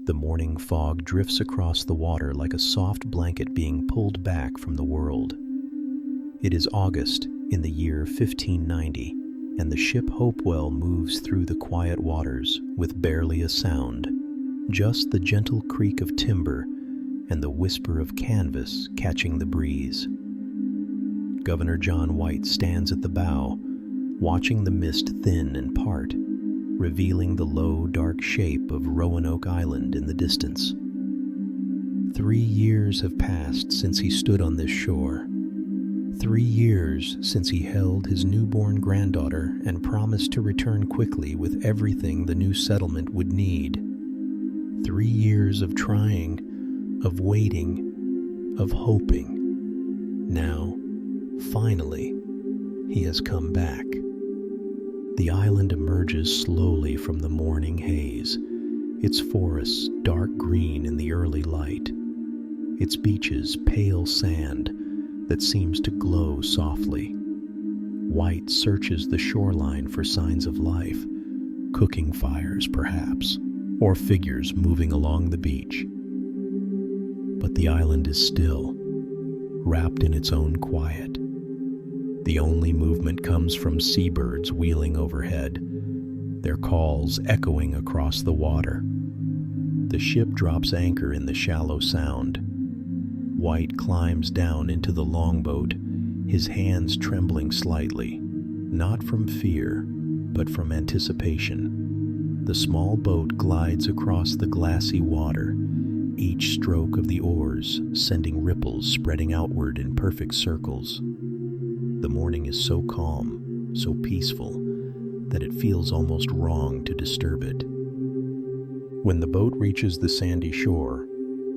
The morning fog drifts across the water like a soft blanket being pulled back from the world. It is August in the year 1590, and the ship Hopewell moves through the quiet waters with barely a sound, just the gentle creak of timber and the whisper of canvas catching the breeze. Governor John White stands at the bow, watching the mist thin and part, revealing the low, dark shape of Roanoke Island in the distance. 3 years have passed since he stood on this shore. 3 years since he held his newborn granddaughter and promised to return quickly with everything the new settlement would need. 3 years of trying, of waiting, of hoping. Now, finally, he has come back. The island emerges slowly from the morning haze, its forests dark green in the early light, its beaches pale sand that seems to glow softly. White searches the shoreline for signs of life, cooking fires perhaps, or figures moving along the beach. But the island is still, wrapped in its own quiet. The only movement comes from seabirds wheeling overhead, their calls echoing across the water. The ship drops anchor in the shallow sound. White climbs down into the longboat, his hands trembling slightly, not from fear, but from anticipation. The small boat glides across the glassy water, each stroke of the oars sending ripples spreading outward in perfect circles. The morning is so calm, so peaceful, that it feels almost wrong to disturb it. When the boat reaches the sandy shore,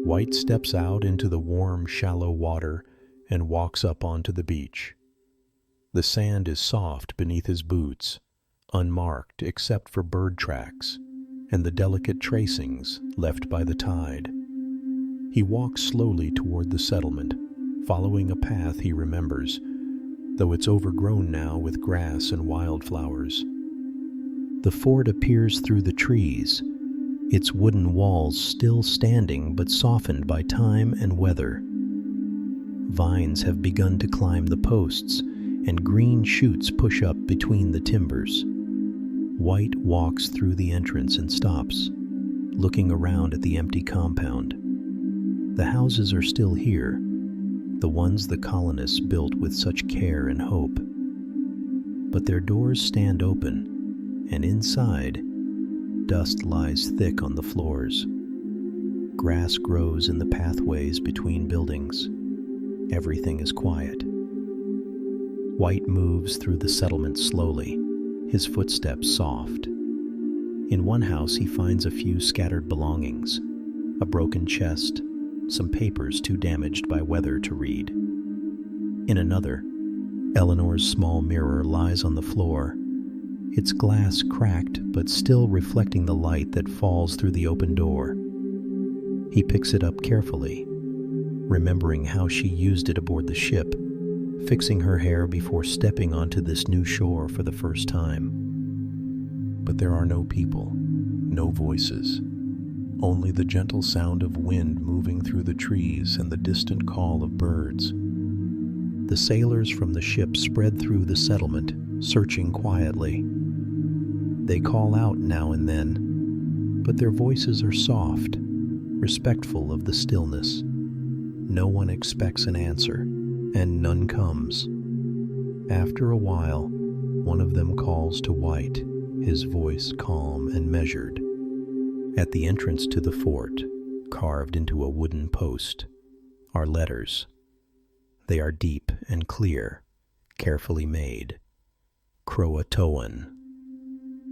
White steps out into the warm, shallow water and walks up onto the beach. The sand is soft beneath his boots, unmarked except for bird tracks and the delicate tracings left by the tide. He walks slowly toward the settlement, following a path he remembers, though it's overgrown now with grass and wildflowers. The fort appears through the trees, its wooden walls still standing but softened by time and weather. Vines have begun to climb the posts, and green shoots push up between the timbers. White walks through the entrance and stops, looking around at the empty compound. The houses are still here, the ones the colonists built with such care and hope. But their doors stand open, and inside, dust lies thick on the floors. Grass grows in the pathways between buildings. Everything is quiet. White moves through the settlement slowly, his footsteps soft. In one house he finds a few scattered belongings, a broken chest, some papers too damaged by weather to read. In another, Eleanor's small mirror lies on the floor, its glass cracked but still reflecting the light that falls through the open door. He picks it up carefully, remembering how she used it aboard the ship, fixing her hair before stepping onto this new shore for the first time. But there are no people, no voices. Only the gentle sound of wind moving through the trees and the distant call of birds. The sailors from the ship spread through the settlement, searching quietly. They call out now and then, but their voices are soft, respectful of the stillness. No one expects an answer, and none comes. After a while, one of them calls to White, his voice calm and measured. At the entrance to the fort, carved into a wooden post, are letters. They are deep and clear, carefully made. Croatoan.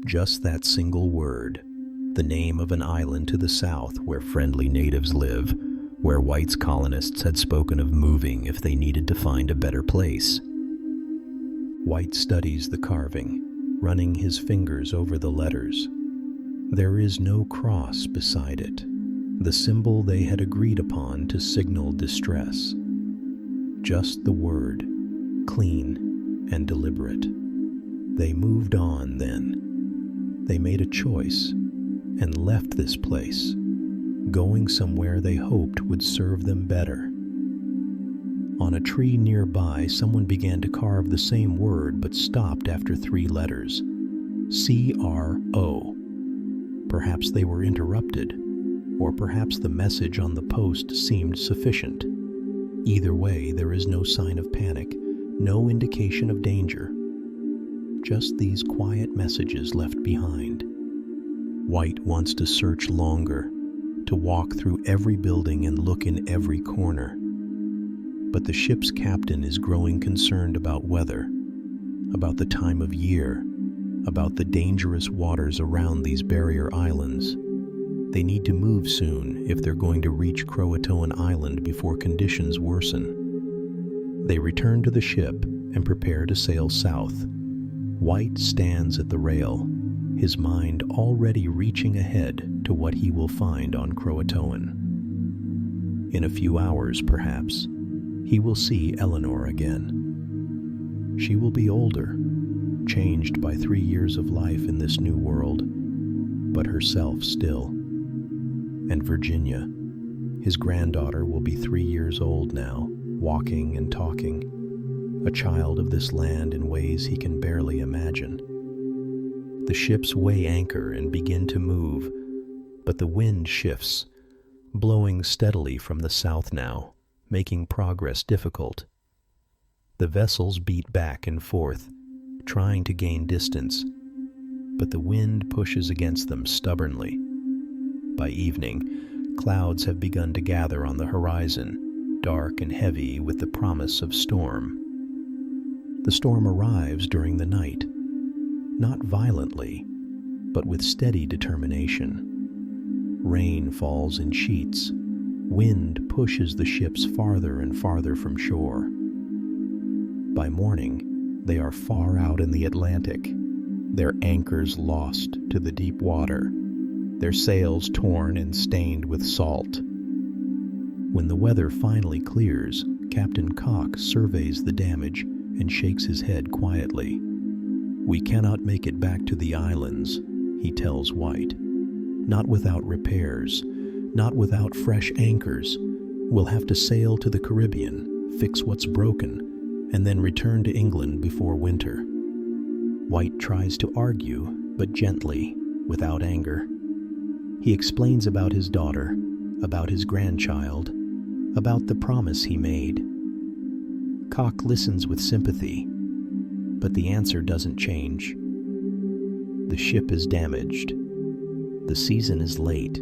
Just that single word, the name of an island to the south where friendly natives live, where White's colonists had spoken of moving if they needed to find a better place. White studies the carving, running his fingers over the letters. There is no cross beside it, the symbol they had agreed upon to signal distress. Just the word, clean and deliberate. They moved on then. They made a choice and left this place, going somewhere they hoped would serve them better. On a tree nearby, someone began to carve the same word but stopped after 3 letters. CRO. Perhaps they were interrupted, or perhaps the message on the post seemed sufficient. Either way, there is no sign of panic, no indication of danger. Just these quiet messages left behind. White wants to search longer, to walk through every building and look in every corner. But the ship's captain is growing concerned about weather, about the time of year, about the dangerous waters around these barrier islands. They need to move soon if they're going to reach Croatoan Island before conditions worsen. They return to the ship and prepare to sail south. White stands at the rail, his mind already reaching ahead to what he will find on Croatoan. In a few hours, perhaps, he will see Eleanor again. She will be older, changed by 3 years of life in this new world, but herself still. And Virginia, his granddaughter, will be 3 years old now, walking and talking, a child of this land in ways he can barely imagine. The ships weigh anchor and begin to move, but the wind shifts, blowing steadily from the south now, making progress difficult. The vessels beat back and forth, trying to gain distance, but the wind pushes against them stubbornly. By evening, clouds have begun to gather on the horizon, dark and heavy with the promise of storm. The storm arrives during the night, not violently, but with steady determination. Rain falls in sheets. Wind pushes the ships farther and farther from shore. By morning, they are far out in the Atlantic, their anchors lost to the deep water, their sails torn and stained with salt. When the weather finally clears, Captain Cock surveys the damage and shakes his head quietly. "We cannot make it back to the islands," he tells White. "Not without repairs, not without fresh anchors. We'll have to sail to the Caribbean, fix what's broken, and then return to England before winter." White tries to argue, but gently, without anger. He explains about his daughter, about his grandchild, about the promise he made. Cock listens with sympathy, but the answer doesn't change. The ship is damaged. The season is late.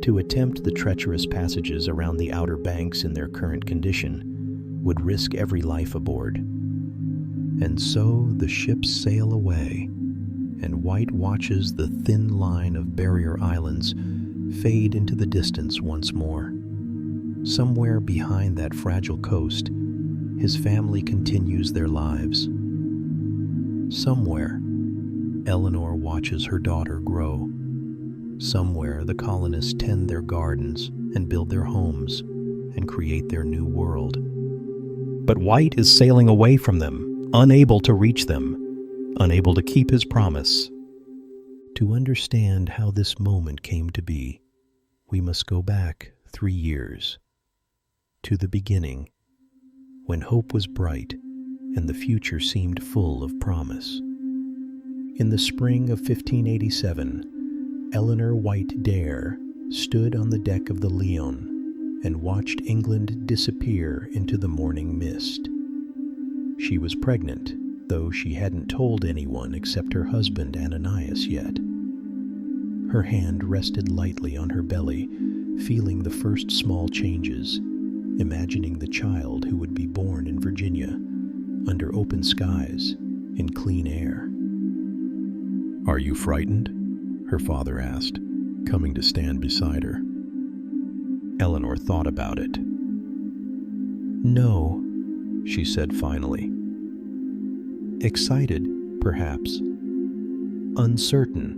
To attempt the treacherous passages around the Outer Banks in their current condition would risk every life aboard. And so the ships sail away, and White watches the thin line of barrier islands fade into the distance once more. Somewhere behind that fragile coast, his family continues their lives. Somewhere, Eleanor watches her daughter grow. Somewhere, the colonists tend their gardens and build their homes and create their new world. But White is sailing away from them, unable to reach them, unable to keep his promise. To understand how this moment came to be, we must go back 3 years, to the beginning, when hope was bright and the future seemed full of promise. In the spring of 1587, Eleanor White Dare stood on the deck of the Leon and watched England disappear into the morning mist. She was pregnant, though she hadn't told anyone except her husband Ananias yet. Her hand rested lightly on her belly, feeling the first small changes, imagining the child who would be born in Virginia, under open skies, in clean air. "Are you frightened?" her father asked, coming to stand beside her. Eleanor thought about it. "No," she said finally. Excited, perhaps. Uncertain,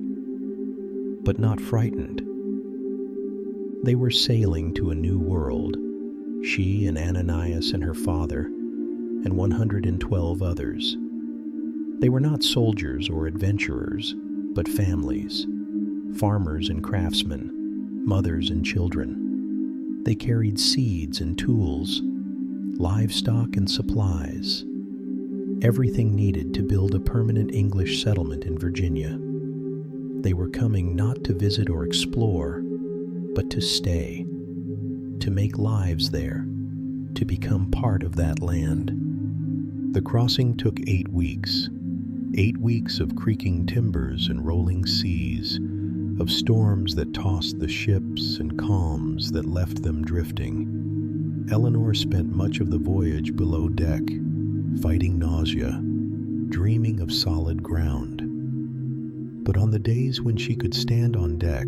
but not frightened. They were sailing to a new world, she and Ananias and her father, and 112 others. They were not soldiers or adventurers, but families, farmers and craftsmen, mothers and children. They carried seeds and tools, livestock and supplies, everything needed to build a permanent English settlement in Virginia. They were coming not to visit or explore, but to stay, to make lives there, to become part of that land. The crossing took 8 weeks. 8 weeks of creaking timbers and rolling seas, of storms that tossed the ships and calms that left them drifting. Eleanor spent much of the voyage below deck, fighting nausea, dreaming of solid ground. But on the days when she could stand on deck,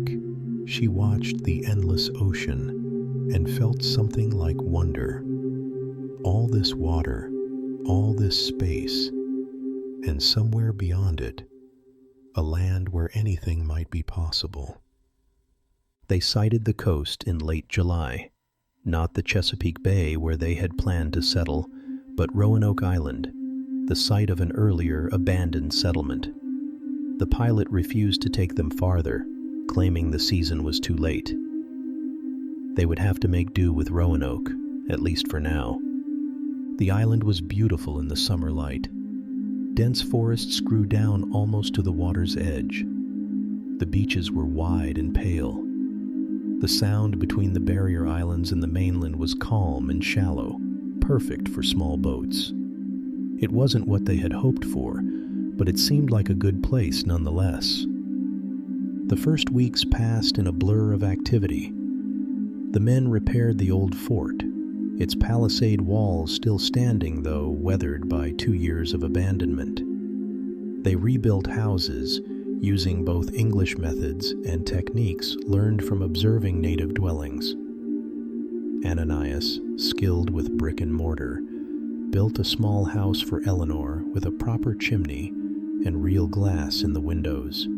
she watched the endless ocean and felt something like wonder. All this water, all this space, and somewhere beyond it, a land where anything might be possible. They sighted the coast in late July, not the Chesapeake Bay where they had planned to settle, but Roanoke Island, the site of an earlier abandoned settlement. The pilot refused to take them farther, claiming the season was too late. They would have to make do with Roanoke, at least for now. The island was beautiful in the summer light. Dense forests grew down almost to the water's edge. The beaches were wide and pale. The sound between the barrier islands and the mainland was calm and shallow, perfect for small boats. It wasn't what they had hoped for, but it seemed like a good place nonetheless. The first weeks passed in a blur of activity. The men repaired the old fort, its palisade walls still standing, though weathered by 2 years of abandonment. They rebuilt houses, using both English methods and techniques learned from observing native dwellings. Ananias, skilled with brick and mortar, built a small house for Eleanor with a proper chimney and real glass in the windows.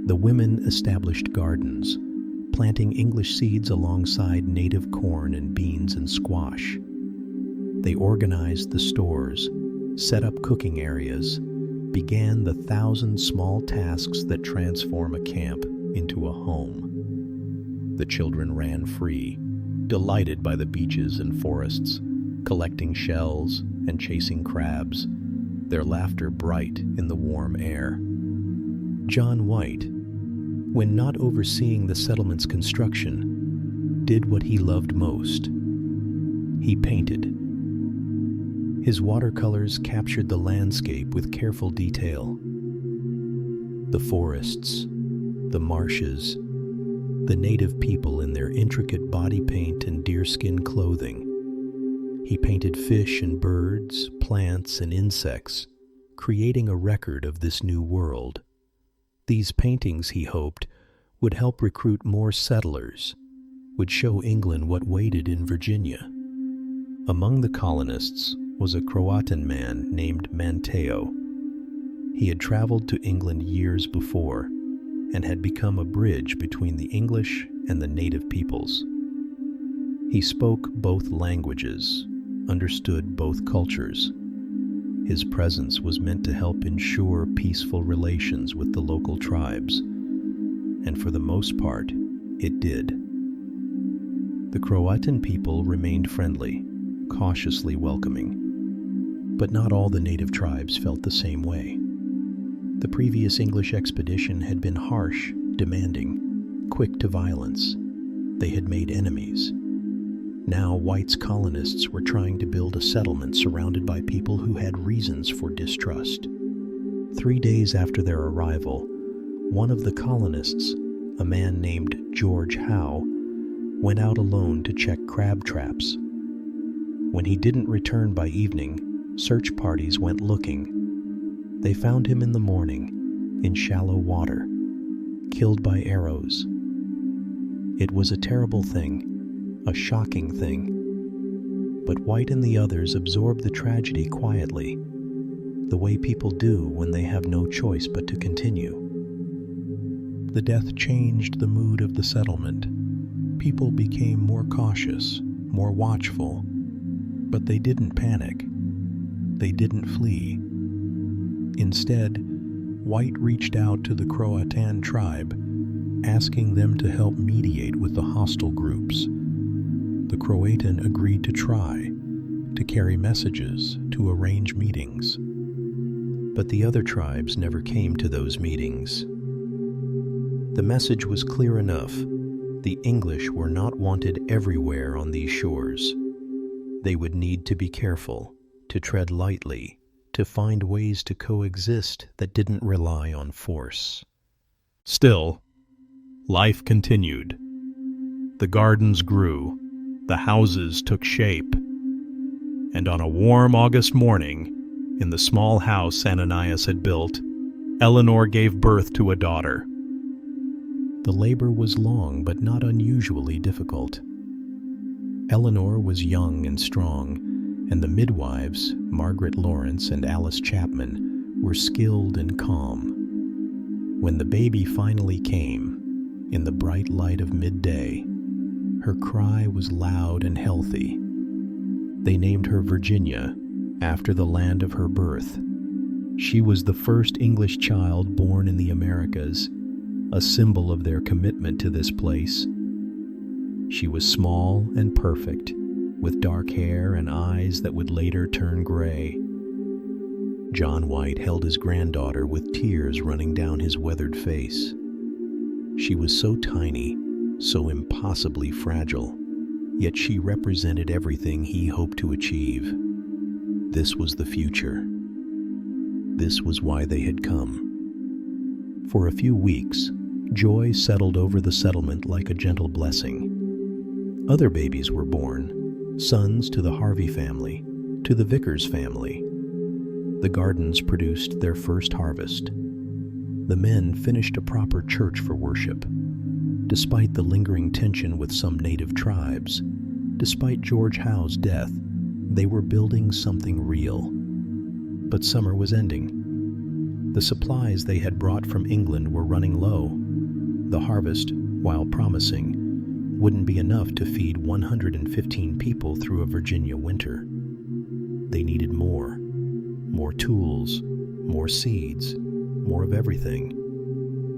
The women established gardens, planting English seeds alongside native corn and beans and squash. They organized the stores, set up cooking areas, began the 1,000 small tasks that transform a camp into a home. The children ran free, delighted by the beaches and forests, collecting shells and chasing crabs, their laughter bright in the warm air. John White, when not overseeing the settlement's construction, did what he loved most. He painted. His watercolors captured the landscape with careful detail. The forests, the marshes, the native people in their intricate body paint and deerskin clothing. He painted fish and birds, plants and insects, creating a record of this new world. These paintings, he hoped, would help recruit more settlers, would show England what waited in Virginia. Among the colonists was a Croatan man named Manteo. He had traveled to England years before and had become a bridge between the English and the native peoples. He spoke both languages, understood both cultures. His presence was meant to help ensure peaceful relations with the local tribes, and for the most part, it did. The Croatan people remained friendly, cautiously welcoming, but not all the native tribes felt the same way. The previous English expedition had been harsh, demanding, quick to violence. They had made enemies. Now White's colonists were trying to build a settlement surrounded by people who had reasons for distrust. 3 days after their arrival, one of the colonists, a man named George Howe, went out alone to check crab traps. When he didn't return by evening, search parties went looking. They found him in the morning, in shallow water, killed by arrows. It was a terrible thing, a shocking thing. But White and the others absorbed the tragedy quietly, the way people do when they have no choice but to continue. The death changed the mood of the settlement. People became more cautious, more watchful, but they didn't panic. They didn't flee. Instead, White reached out to the Croatan tribe, asking them to help mediate with the hostile groups. The Croatan agreed to try, to carry messages, to arrange meetings. But the other tribes never came to those meetings. The message was clear enough. The English were not wanted everywhere on these shores. They would need to be careful, to tread lightly, to find ways to coexist that didn't rely on force. Still, life continued. The gardens grew, the houses took shape, and on a warm August morning, in the small house Ananias had built, Eleanor gave birth to a daughter. The labor was long but not unusually difficult. Eleanor was young and strong, and the midwives, Margaret Lawrence and Alice Chapman, were skilled and calm. When the baby finally came, in the bright light of midday, her cry was loud and healthy. They named her Virginia, after the land of her birth. She was the first English child born in the Americas, a symbol of their commitment to this place. She was small and perfect, with dark hair and eyes that would later turn gray. John White held his granddaughter with tears running down his weathered face. She was so tiny, so impossibly fragile, yet she represented everything he hoped to achieve. This was the future. This was why they had come. For a few weeks, joy settled over the settlement like a gentle blessing. Other babies were born, sons to the Harvey family, to the Vickers family. The gardens produced their first harvest. The men finished a proper church for worship. Despite the lingering tension with some native tribes, despite George Howe's death, they were building something real. But summer was ending. The supplies they had brought from England were running low. The harvest, while promising, wouldn't be enough to feed 115 people through a Virginia winter. They needed more tools, more seeds, more of everything.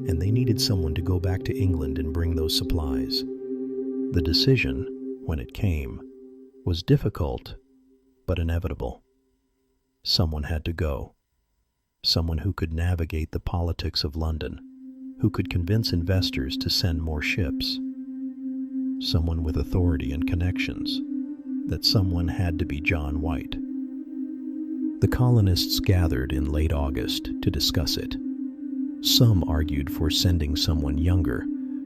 And they needed someone to go back to England and bring those supplies. The decision, when it came, was difficult, but inevitable. Someone had to go. Someone who could navigate the politics of London, who could convince investors to send more ships. Someone with authority and connections. That someone had to be John White. The colonists gathered in late August to discuss it. Some argued for sending someone younger,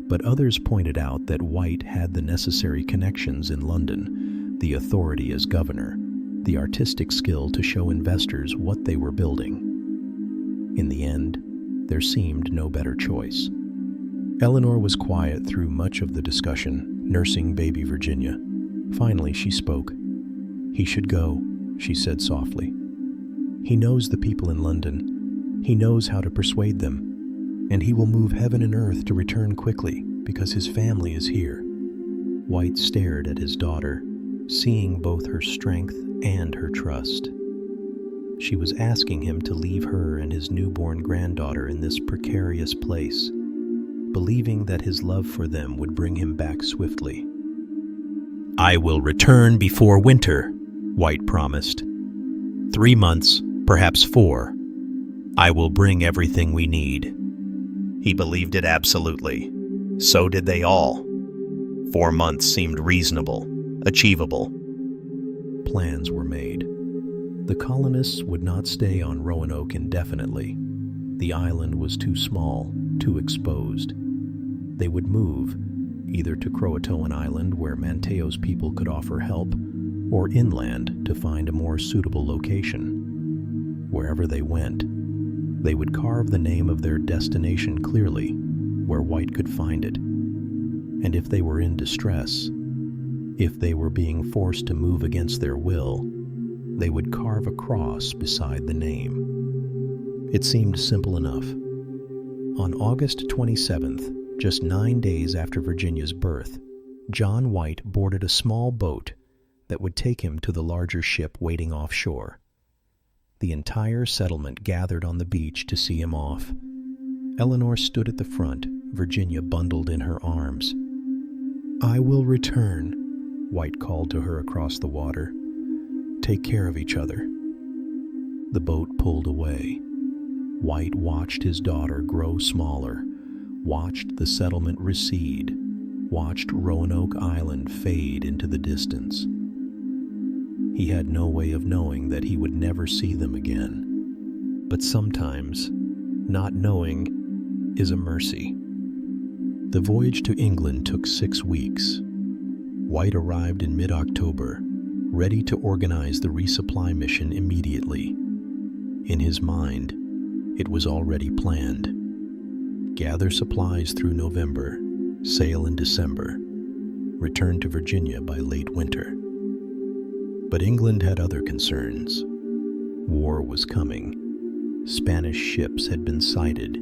but others pointed out that White had the necessary connections in London, the authority as governor, the artistic skill to show investors what they were building. In the end, there seemed no better choice. Eleanor was quiet through much of the discussion, nursing baby Virginia. Finally, she spoke. "He should go," she said softly. "He knows the people in London. He knows how to persuade them. And he will move heaven and earth to return quickly, because his family is here." White stared at his daughter, seeing both her strength and her trust. She was asking him to leave her and his newborn granddaughter in this precarious place, believing that his love for them would bring him back swiftly. "I will return before winter," White promised. 3 months, perhaps 4. I will bring everything we need. He believed it absolutely. So did they all. 4 months seemed reasonable, achievable. Plans were made. The colonists would not stay on Roanoke indefinitely. The island was too small, too exposed. They would move, either to Croatoan Island where Manteo's people could offer help, or inland to find a more suitable location. Wherever they went, they would carve the name of their destination clearly, where White could find it. And if they were in distress, if they were being forced to move against their will, they would carve a cross beside the name. It seemed simple enough. On August 27th, just 9 days after Virginia's birth, John White boarded a small boat that would take him to the larger ship waiting offshore. The entire settlement gathered on the beach to see him off. Eleanor stood at the front, Virginia bundled in her arms. "I will return," White called to her across the water. "Take care of each other." The boat pulled away. White watched his daughter grow smaller, watched the settlement recede, watched Roanoke Island fade into the distance. He had no way of knowing that he would never see them again. But sometimes, not knowing is a mercy. The voyage to England took 6 weeks. White arrived in mid-October, ready to organize the resupply mission immediately. In his mind, it was already planned. Gather supplies through November, sail in December, return to Virginia by late winter. But England had other concerns. War was coming. Spanish ships had been sighted.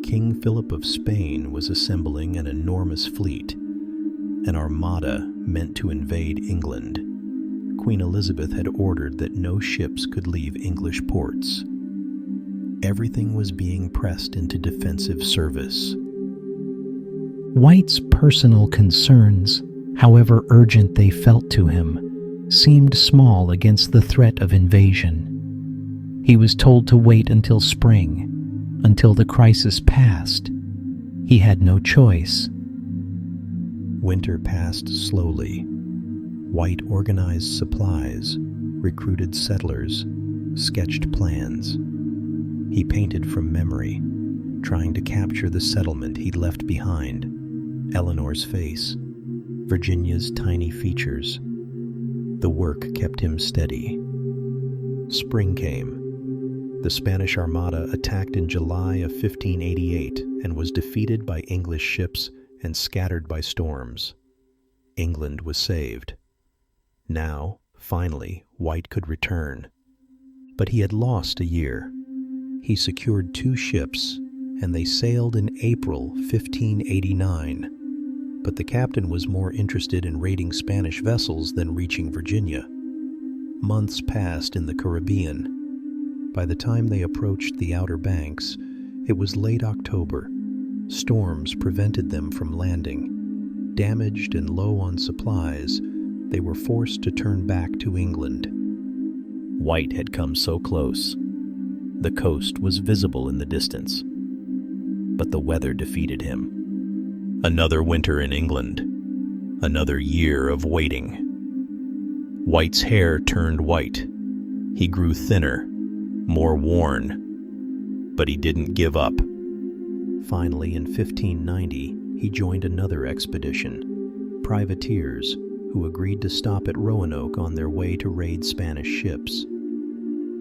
King Philip of Spain was assembling an enormous fleet, an armada meant to invade England. Queen Elizabeth had ordered that no ships could leave English ports. Everything was being pressed into defensive service. White's personal concerns, however urgent they felt to him, seemed small against the threat of invasion. He was told to wait until spring, until the crisis passed. He had no choice. Winter passed slowly. White organized supplies, recruited settlers, sketched plans. He painted from memory, trying to capture the settlement he'd left behind, Eleanor's face, Virginia's tiny features. The work kept him steady. Spring came. The Spanish Armada attacked in July of 1588 and was defeated by English ships and scattered by storms. England was saved. Now, finally, White could return. But he had lost a year. He secured 2 ships, and they sailed in April 1589. But the captain was more interested in raiding Spanish vessels than reaching Virginia. Months passed in the Caribbean. By the time they approached the Outer Banks, it was late October. Storms prevented them from landing. Damaged and low on supplies, they were forced to turn back to England. White had come so close. The coast was visible in the distance. But the weather defeated him. Another winter in England. Another year of waiting. White's hair turned white. He grew thinner, more worn. But he didn't give up. Finally, in 1590, he joined another expedition. Privateers who agreed to stop at Roanoke on their way to raid Spanish ships.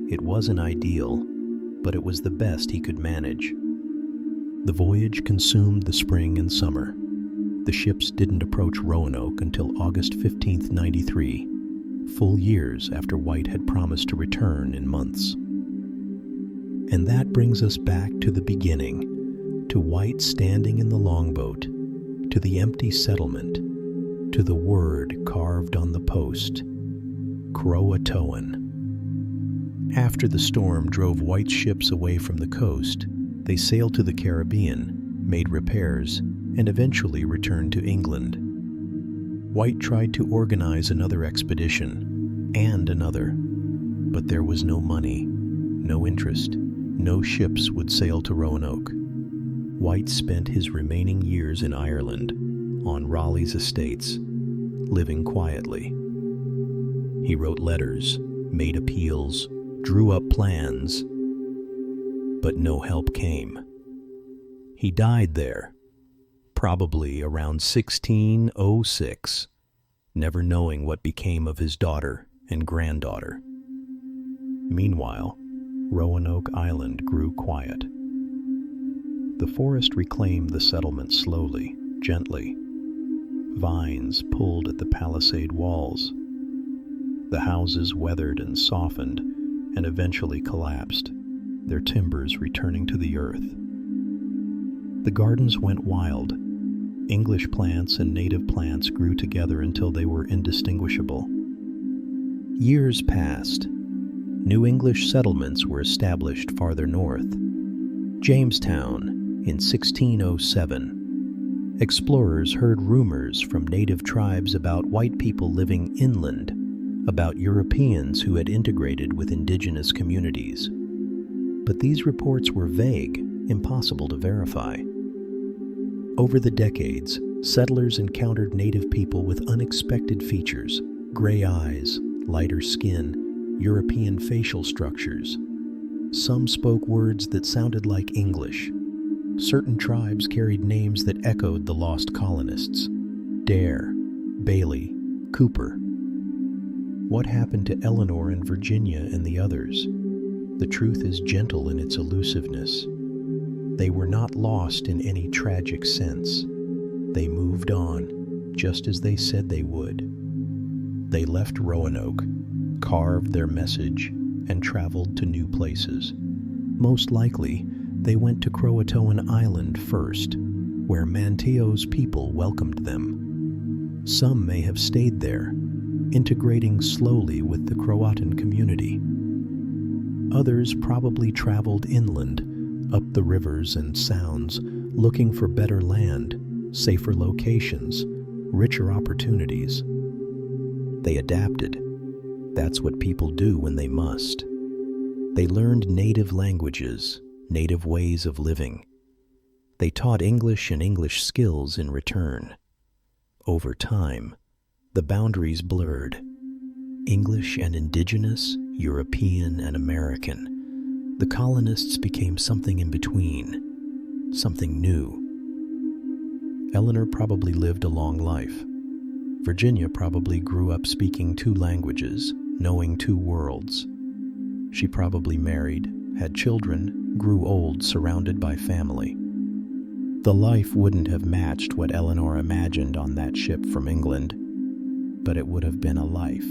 It wasn't ideal, but it was the best he could manage. The voyage consumed the spring and summer. The ships didn't approach Roanoke until August 15, 93, full years after White had promised to return in months. And that brings us back to the beginning, to White standing in the longboat, to the empty settlement, to the word carved on the post, Croatoan. After the storm drove White's ships away from the coast, they sailed to the Caribbean, made repairs, and eventually returned to England. White tried to organize another expedition, and another, but there was no money, no interest, no ships would sail to Roanoke. White spent his remaining years in Ireland, on Raleigh's estates, living quietly. He wrote letters, made appeals, drew up plans, but no help came. He died there, probably around 1606, never knowing what became of his daughter and granddaughter. Meanwhile, Roanoke Island grew quiet. The forest reclaimed the settlement slowly, gently. Vines pulled at the palisade walls. The houses weathered and softened and eventually collapsed, their timbers returning to the earth. The gardens went wild. English plants and native plants grew together until they were indistinguishable. Years passed. New English settlements were established farther north. Jamestown, In 1607, explorers heard rumors from native tribes about white people living inland, about Europeans who had integrated with indigenous communities. But these reports were vague, impossible to verify. Over the decades, settlers encountered native people with unexpected features: gray eyes, lighter skin, European facial structures. Some spoke words that sounded like English. Certain tribes carried names that echoed the lost colonists: Dare, Bailey, Cooper. What happened to Eleanor and Virginia and the others? The truth is gentle in its elusiveness. They were not lost in any tragic sense. They moved on, just as they said they would. They left Roanoke, carved their message, and traveled to new places. Most likely, they went to Croatoan Island first, where Manteo's people welcomed them. Some may have stayed there, integrating slowly with the Croatan community. Others probably traveled inland, up the rivers and sounds, looking for better land, safer locations, richer opportunities. They adapted. That's what people do when they must. They learned native languages, native ways of living. They taught English and English skills in return. Over time, the boundaries blurred. English and indigenous, European and American. The colonists became something in between, something new. Eleanor probably lived a long life. Virginia probably grew up speaking 2 languages, knowing 2 worlds. She probably married, had children, grew old surrounded by family. The life wouldn't have matched what Eleanor imagined on that ship from England, but it would have been a life,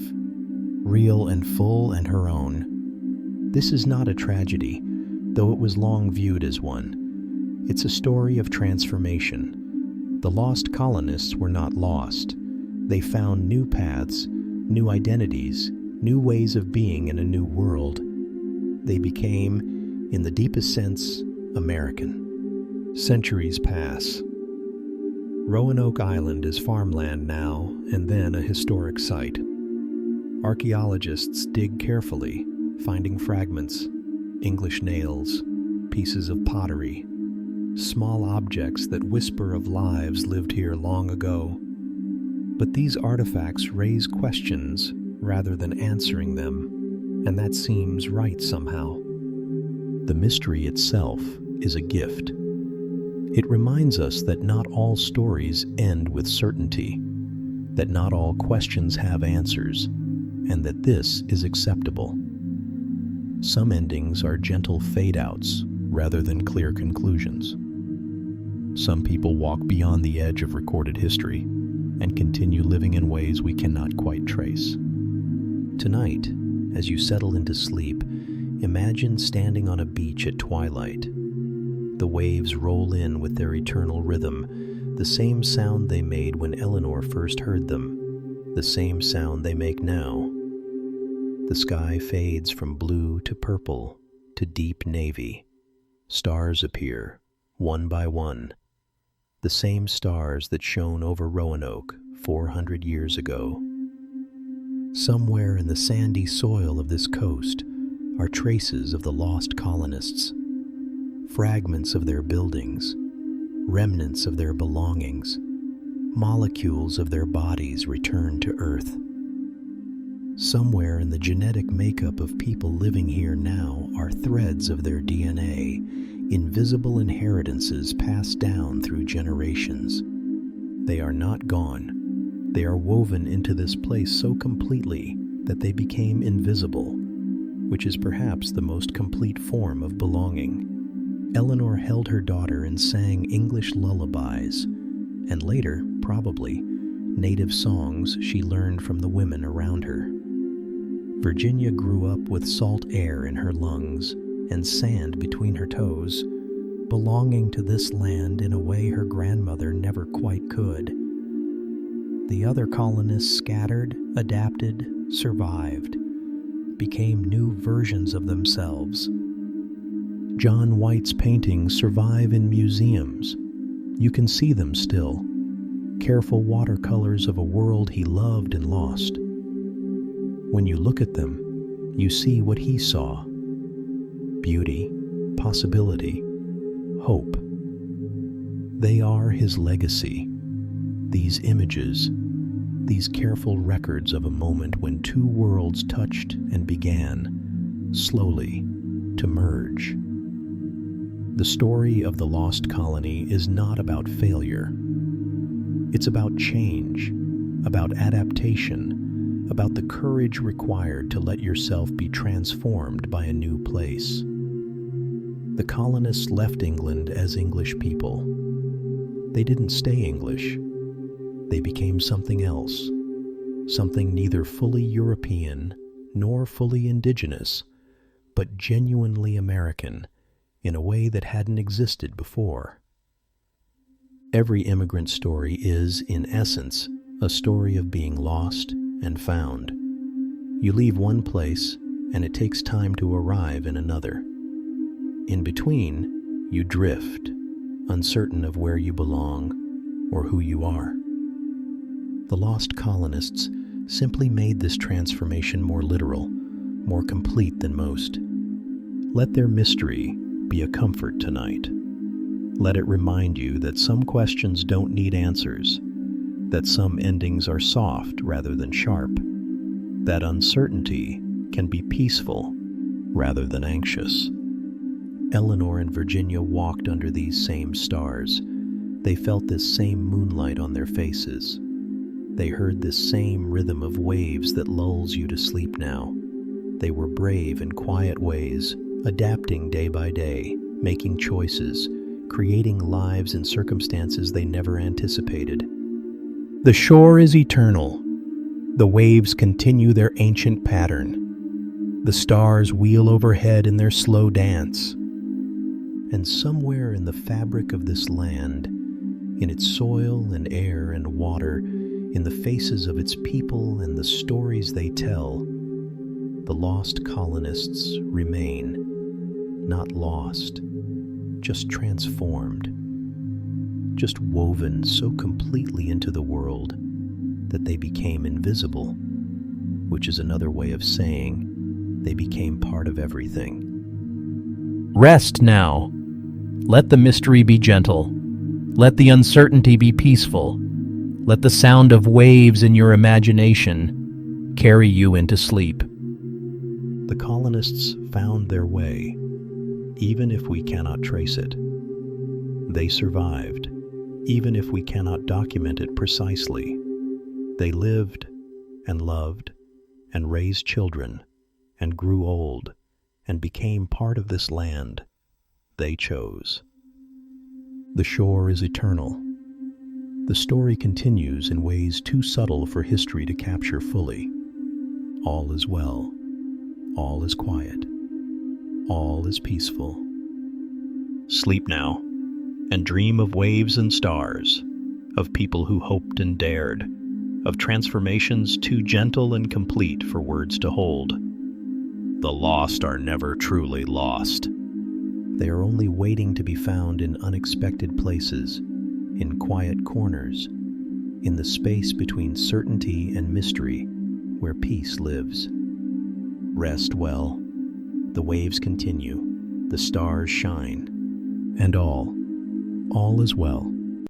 real and full and her own. This is not a tragedy, though it was long viewed as one. It's a story of transformation. The lost colonists were not lost. They found new paths, new identities, new ways of being in a new world. They became, in the deepest sense, American. Centuries pass. Roanoke Island is farmland now and then a historic site. Archaeologists dig carefully, finding fragments, English nails, pieces of pottery, small objects that whisper of lives lived here long ago. But these artifacts raise questions rather than answering them, and that seems right somehow. The mystery itself is a gift. It reminds us that not all stories end with certainty, that not all questions have answers, and that this is acceptable. Some endings are gentle fade-outs rather than clear conclusions. Some people walk beyond the edge of recorded history and continue living in ways we cannot quite trace. Tonight, as you settle into sleep, imagine standing on a beach at twilight. The waves roll in with their eternal rhythm, the same sound they made when Eleanor first heard them, the same sound they make now. The sky fades from blue to purple to deep navy. Stars appear, one by one. The same stars that shone over Roanoke 400 years ago. Somewhere in the sandy soil of this coast are traces of the lost colonists, fragments of their buildings, remnants of their belongings, molecules of their bodies returned to Earth. Somewhere in the genetic makeup of people living here now are threads of their DNA, invisible inheritances passed down through generations. They are not gone. They are woven into this place so completely that they became invisible, which is perhaps the most complete form of belonging. Eleanor held her daughter and sang English lullabies, and later, probably, native songs she learned from the women around her. Virginia grew up with salt air in her lungs and sand between her toes, belonging to this land in a way her grandmother never quite could. The other colonists scattered, adapted, survived, became new versions of themselves. John White's paintings survive in museums. You can see them still, careful watercolors of a world he loved and lost. When you look at them, you see what he saw: beauty, possibility, hope. They are his legacy, these images, these careful records of a moment when two worlds touched and began, slowly, to merge. The story of the Lost Colony is not about failure. It's about change, about adaptation, about the courage required to let yourself be transformed by a new place. The colonists left England as English people. They didn't stay English. They became something else, something neither fully European nor fully indigenous, but genuinely American in a way that hadn't existed before. Every immigrant story is, in essence, a story of being lost and found. You leave one place, and it takes time to arrive in another. In between, you drift, uncertain of where you belong or who you are. The lost colonists simply made this transformation more literal, more complete than most. Let their mystery be a comfort tonight. Let it remind you that some questions don't need answers, that some endings are soft rather than sharp, that uncertainty can be peaceful rather than anxious. Eleanor and Virginia walked under these same stars. They felt this same moonlight on their faces. They heard this same rhythm of waves that lulls you to sleep now. They were brave in quiet ways, adapting day by day, making choices, creating lives in circumstances they never anticipated. The shore is eternal. The waves continue their ancient pattern. The stars wheel overhead in their slow dance. And somewhere in the fabric of this land, in its soil and air and water, in the faces of its people and the stories they tell, the lost colonists remain, not lost, just transformed, just woven so completely into the world that they became invisible, which is another way of saying they became part of everything. Rest now. Let the mystery be gentle. Let the uncertainty be peaceful. Let the sound of waves in your imagination carry you into sleep. The colonists found their way, even if we cannot trace it. They survived, even if we cannot document it precisely. They lived and loved and raised children and grew old and became part of this land they chose. The shore is eternal. The story continues in ways too subtle for history to capture fully. All is well. All is quiet. All is peaceful. Sleep now, and dream of waves and stars, of people who hoped and dared, of transformations too gentle and complete for words to hold. The lost are never truly lost. They are only waiting to be found in unexpected places, in quiet corners, in the space between certainty and mystery, where peace lives. Rest well. The waves continue, the stars shine, and all is well.